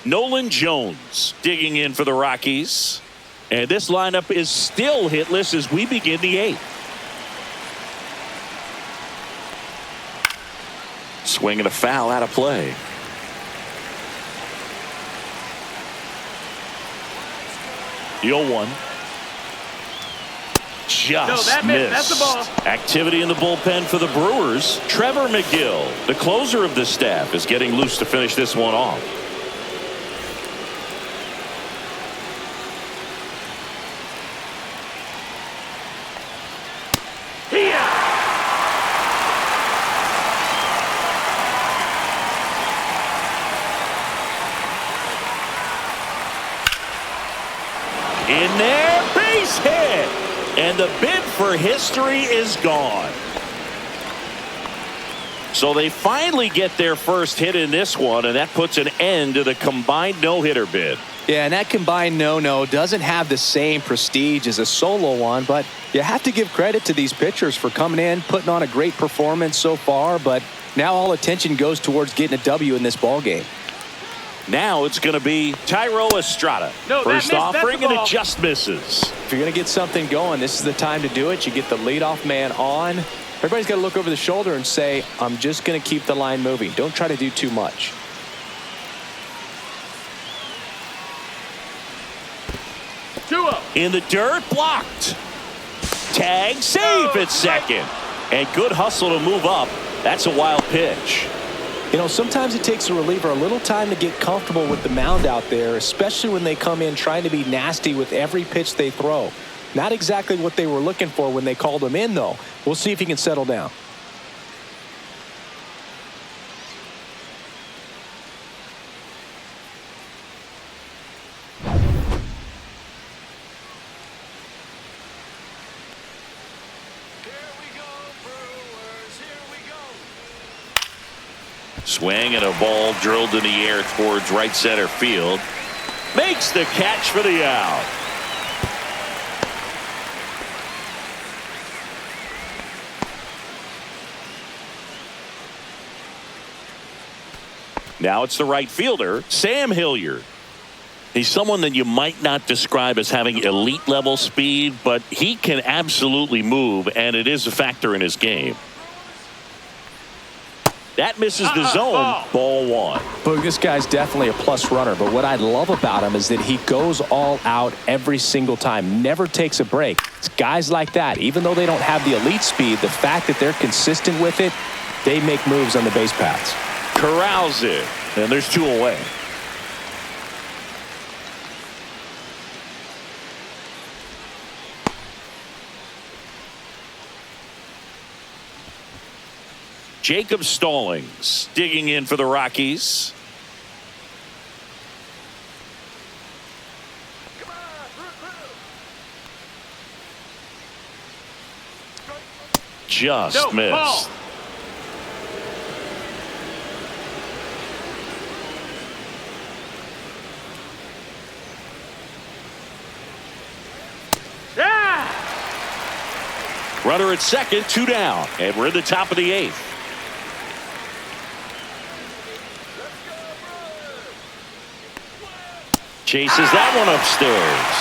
S1: Nolan Jones digging in for the Rockies. And this lineup is still hitless as we begin the 8th. Swing and a foul out of play. The 0-1. Just missed.
S4: That's the ball.
S1: Activity in the bullpen for the Brewers. Trevor McGill, the closer of the staff, is getting loose to finish this one off. In there, base hit. And the bid for history is gone. So they finally get their first hit in this one, and that puts an end to the combined no-hitter bid.
S2: Yeah, and that combined no-no doesn't have the same prestige as a solo one, but you have to give credit to these pitchers for coming in, putting on a great performance so far, but now all attention goes towards getting a W in this ball game.
S1: Now it's going to be Tyro Estrada. First offering, and it just misses.
S2: If you're going to get something going, this is the time to do it. You get the leadoff man on. Everybody's got to look over the shoulder and say, I'm just going to keep the line moving. Don't try to do too much.
S1: In the dirt, blocked. Tag, safe at second. And good hustle to move up. That's a wild pitch.
S2: You know, sometimes it takes a reliever a little time to get comfortable with the mound out there, especially when they come in trying to be nasty with every pitch they throw. Not exactly what they were looking for when they called him in, though. We'll see if he can settle down.
S1: Swing and a ball drilled in the air towards right center field. Makes the catch for the out. Now it's the right fielder, Sam Hilliard. He's someone that you might not describe as having elite level speed, but he can absolutely move, and it is a factor in his game. That misses the zone. Ball 1.
S2: Boog, this guy's definitely a plus runner, but what I love about him is that he goes all out every single time, never takes a break. It's guys like that, even though they don't have the elite speed, the fact that they're consistent with it, they make moves on the base paths.
S1: Corrals it, and there's 2 away. Jacob Stallings digging in for the Rockies. Just missed.
S4: Ball. Yeah!
S1: Runner at second, 2 down, and we're in the top of the 8th. Chases that one upstairs.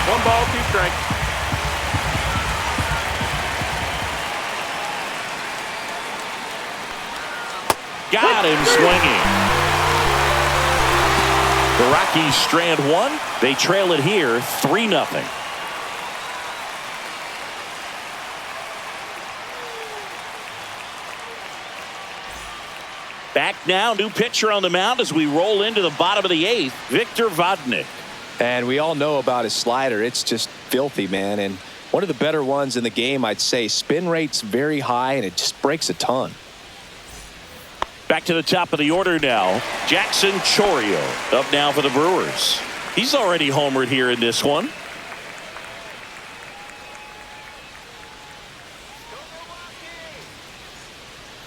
S4: 1 ball, 2 strikes.
S1: Got him swinging. The Rockies strand 1. They trail it here 3-0. Back now, new pitcher on the mound as we roll into the bottom of the 8th, Victor Vodnik.
S2: And we all know about his slider. It's just filthy, man. And one of the better ones in the game, I'd say. Spin rate's very high, and it just breaks a ton.
S1: Back to the top of the order now. Jackson Chourio up now for the Brewers. He's already homered here in this one.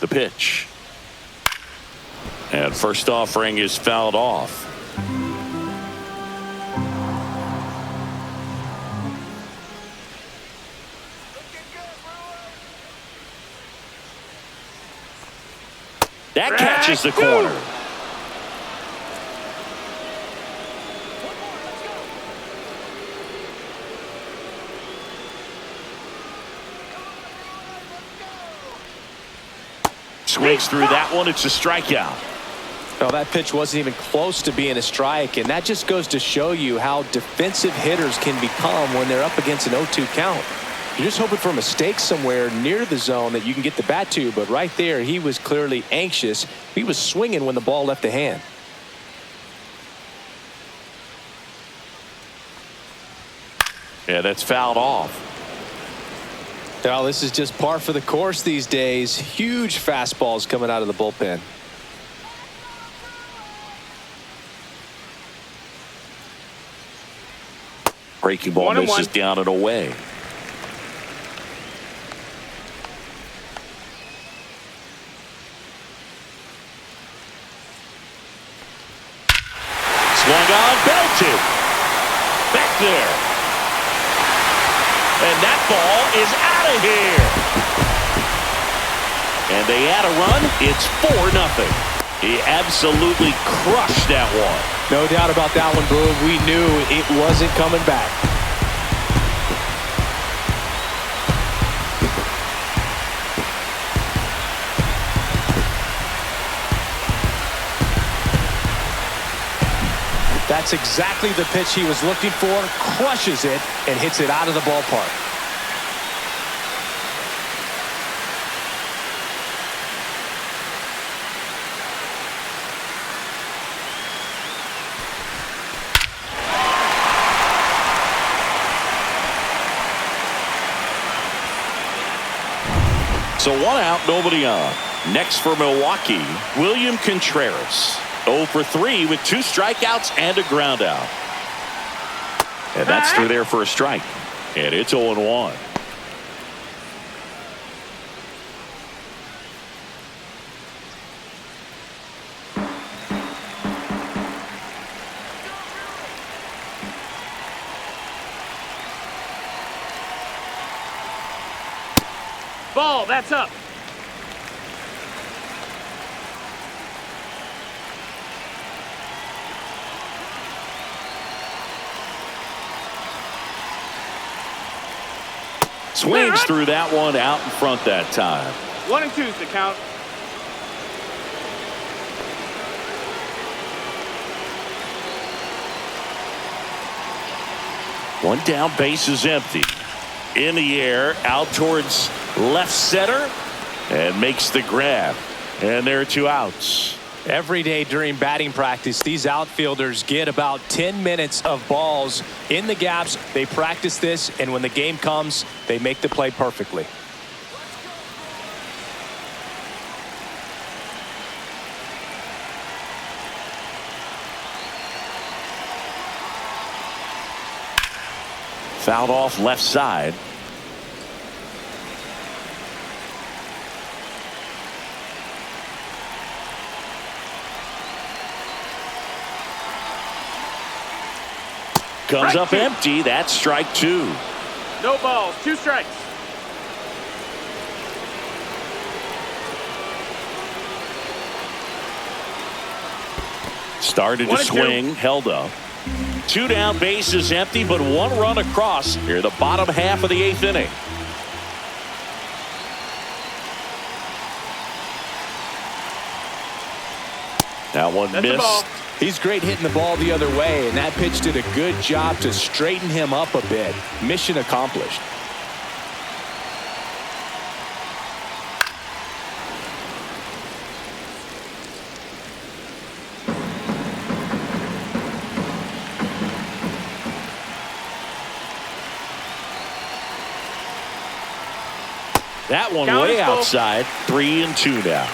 S1: The pitch. And first offering is fouled off. That catches the corner. Swings through that one. It's a strikeout.
S2: Well, that pitch wasn't even close to being a strike, and that just goes to show you how defensive hitters can become when they're up against an 0-2 count. You're just hoping for a mistake somewhere near the zone that you can get the bat to, but right there, he was clearly anxious. He was swinging when the ball left the hand.
S1: Yeah, that's fouled off.
S2: Now, this is just par for the course these days. Huge fastballs coming out of the bullpen.
S1: Breaking ball misses down and away. Swung on, belted. Back there. And that ball is out of here. And they add a run. It's 4-0. He absolutely crushed that one.
S2: No doubt about that one, Boog. We knew it wasn't coming back. That's exactly the pitch he was looking for. Crushes it and hits it out of the ballpark.
S1: So 1 out, nobody on. Next for Milwaukee, William Contreras. 0 for 3 with 2 strikeouts and a ground out. And that's through there for a strike. And it's 0-1.
S4: Ball, that's up.
S1: Swings through that one out in front that time.
S4: 1 and 2's the count.
S1: One down, base is empty. In the air, out towards left center, and makes the grab. And there are 2 outs.
S2: Every day during batting practice, these outfielders get about 10 minutes of balls in the gaps. They practice this, and when the game comes, they make the play perfectly.
S1: Fouled off left side. comes
S4: Strike
S1: up
S4: two.
S1: empty. That's strike two.
S4: No balls, 2 strikes.
S1: Started to
S4: 1-2.
S1: swing, held up. 2 down, bases empty, but 1 run across here, the bottom half of the 8th inning. That one
S4: That's a ball.
S1: missed.
S3: He's great hitting the ball the other way, and that pitch did a good job to straighten him up a bit. Mission accomplished.
S1: That one
S4: Count
S1: way
S4: is full.
S1: outside. 3-2 now.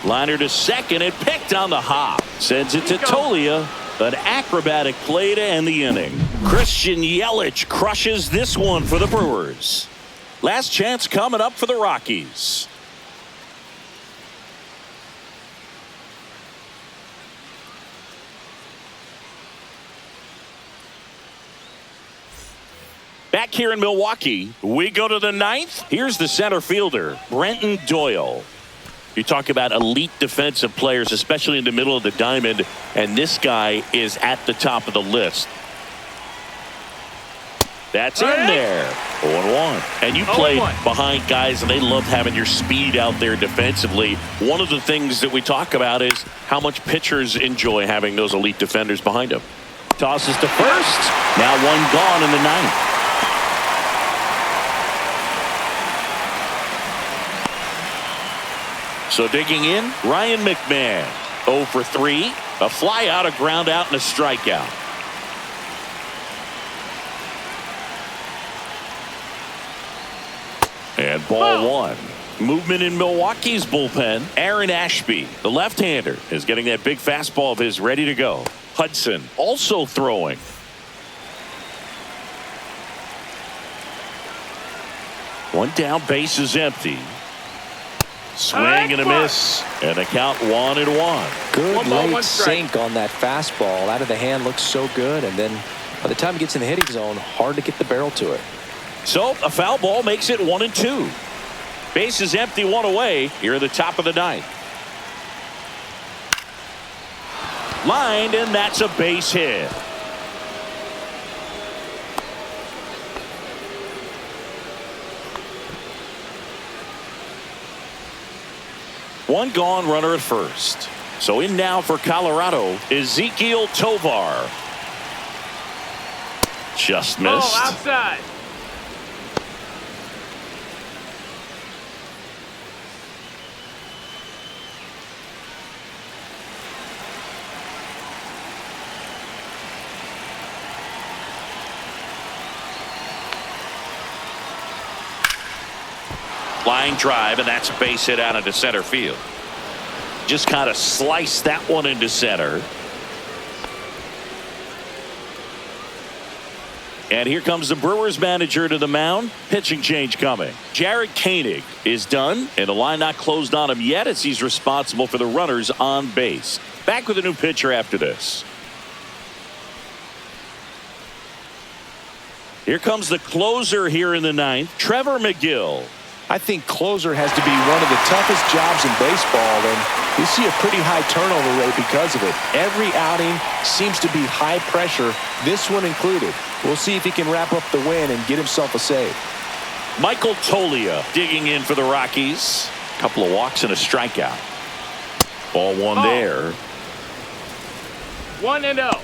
S1: Liner to second and picked on the hop. Sends it to Tolia. An acrobatic play to end the inning. Christian Yelich crushes this one for the Brewers. Last chance coming up for the Rockies. Back here in Milwaukee, we go to the 9th. Here's the center fielder, Brenton Doyle. You talk about elite defensive players, especially in the middle of the diamond, and this guy is at the top of the list. That's in there. 0-1. And you played
S4: 0-1.
S1: behind guys, and they love having your speed out there defensively. One of the things that we talk about is how much pitchers enjoy having those elite defenders behind them. Tosses to first. Now 1 gone in the 9th. So digging in, Ryan McMahon. 0 for 3. A fly out, a ground out, and a strikeout. And ball 1. Movement in Milwaukee's bullpen. Aaron Ashby, the left-hander, is getting that big fastball of his ready to go. Hudson also throwing. One down, base is empty. Swing and a miss, and a count 1-1.
S3: Good
S4: 1 ball,
S3: late
S4: 1 strike.
S3: sink on that fastball. Out of the hand looks so good, and then by the time it gets in the hitting zone, hard to get the barrel to it.
S1: So a foul ball makes it 1-2. Base is empty, 1 away here at the top of the 9th. Lined, and that's a base hit. One gone, runner at first. So in now for Colorado, Ezekiel Tovar. Just missed.
S4: Oh, outside.
S1: Line drive, and that's a base hit out into center field. Just kind of sliced that one into center. And here comes the Brewers manager to the mound. Pitching change coming. Jared Koenig is done, and the line not closed on him yet as he's responsible for the runners on base. Back with a new pitcher after this. Here comes the closer here in the 9th, Trevor McGill.
S3: I think closer has to be one of the toughest jobs in baseball, and you see a pretty high turnover rate because of it. Every outing seems to be high pressure, this one included. We'll see if he can wrap up the win and get himself a save.
S1: Michael Tolia digging in for the Rockies. A couple of walks and a strikeout. Ball 1 there.
S4: 1-0.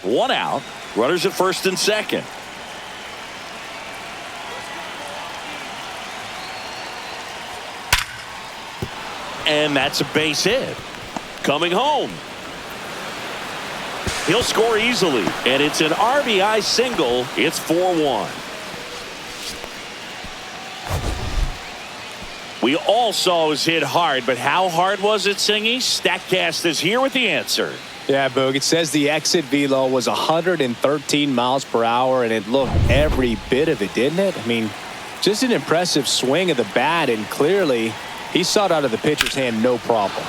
S1: One out. Runners at first and second. And that's a base hit. Coming home. He'll score easily, and it's an RBI single. It's 4-1. We all saw it was hit hard, but how hard was it, Singy? Statcast is here with the answer.
S3: Yeah, Boog, it says the exit velo was 113 miles per hour, and it looked every bit of it, didn't it? I mean, just an impressive swing of the bat, and clearly he saw it out of the pitcher's hand no problem.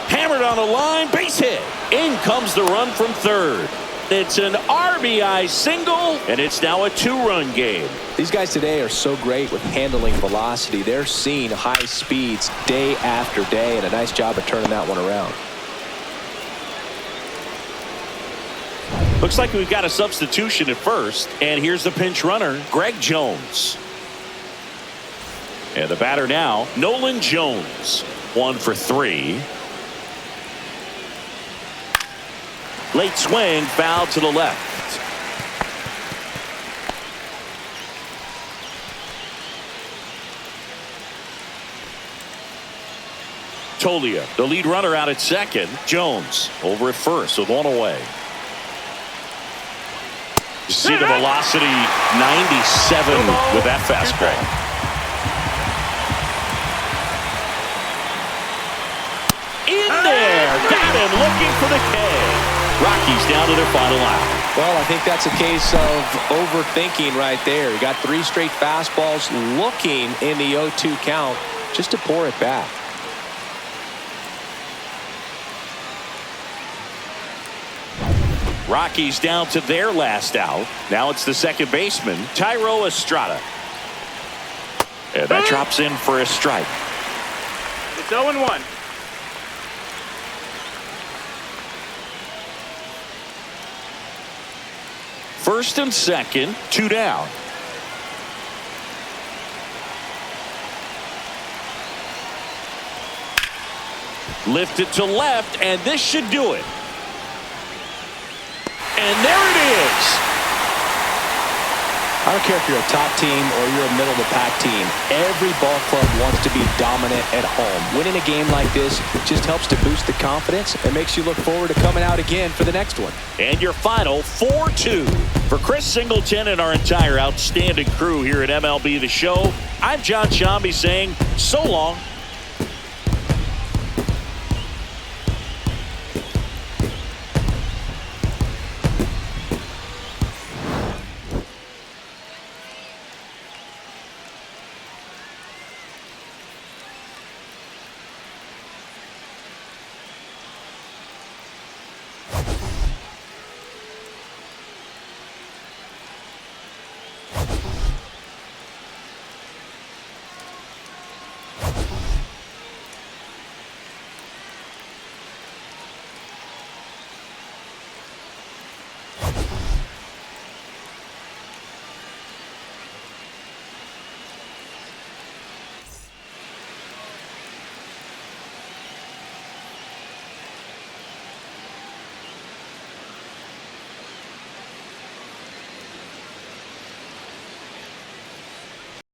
S1: Hammered on the line, base hit. In comes the run from third. It's an RBI single, and it's now a 2-run game.
S3: These guys today are so great with handling velocity. They're seeing high speeds day after day, and a nice job of turning that one around.
S1: Looks like we've got a substitution at first, and here's the pinch runner, Greg Jones. And the batter now, Nolan Jones. 1 for 3. Late swing, foul to the left. Tolia, the lead runner, out at second. Jones over at first with 1 away. You see the velocity, 97 with that fastball. In there, got him looking for the K. Rockies down to their final out.
S3: Well, I think that's a case of overthinking right there. He got 3 straight fastballs looking in the 0-2 count just to pour it back.
S1: Rockies down to their last out. Now it's the second baseman, Thairo Estrada. And that drops in for a strike.
S4: It's 0-1.
S1: First and second, 2 down. Lifted to left, and this should do it. And there it is.
S3: I don't care if you're a top team or you're a middle-of-the-pack team. Every ball club wants to be dominant at home. Winning a game like this just helps to boost the confidence and makes you look forward to coming out again for the next one.
S1: And your final 4-2. For Chris Singleton and our entire outstanding crew here at MLB The Show, I'm John Shambi saying so long.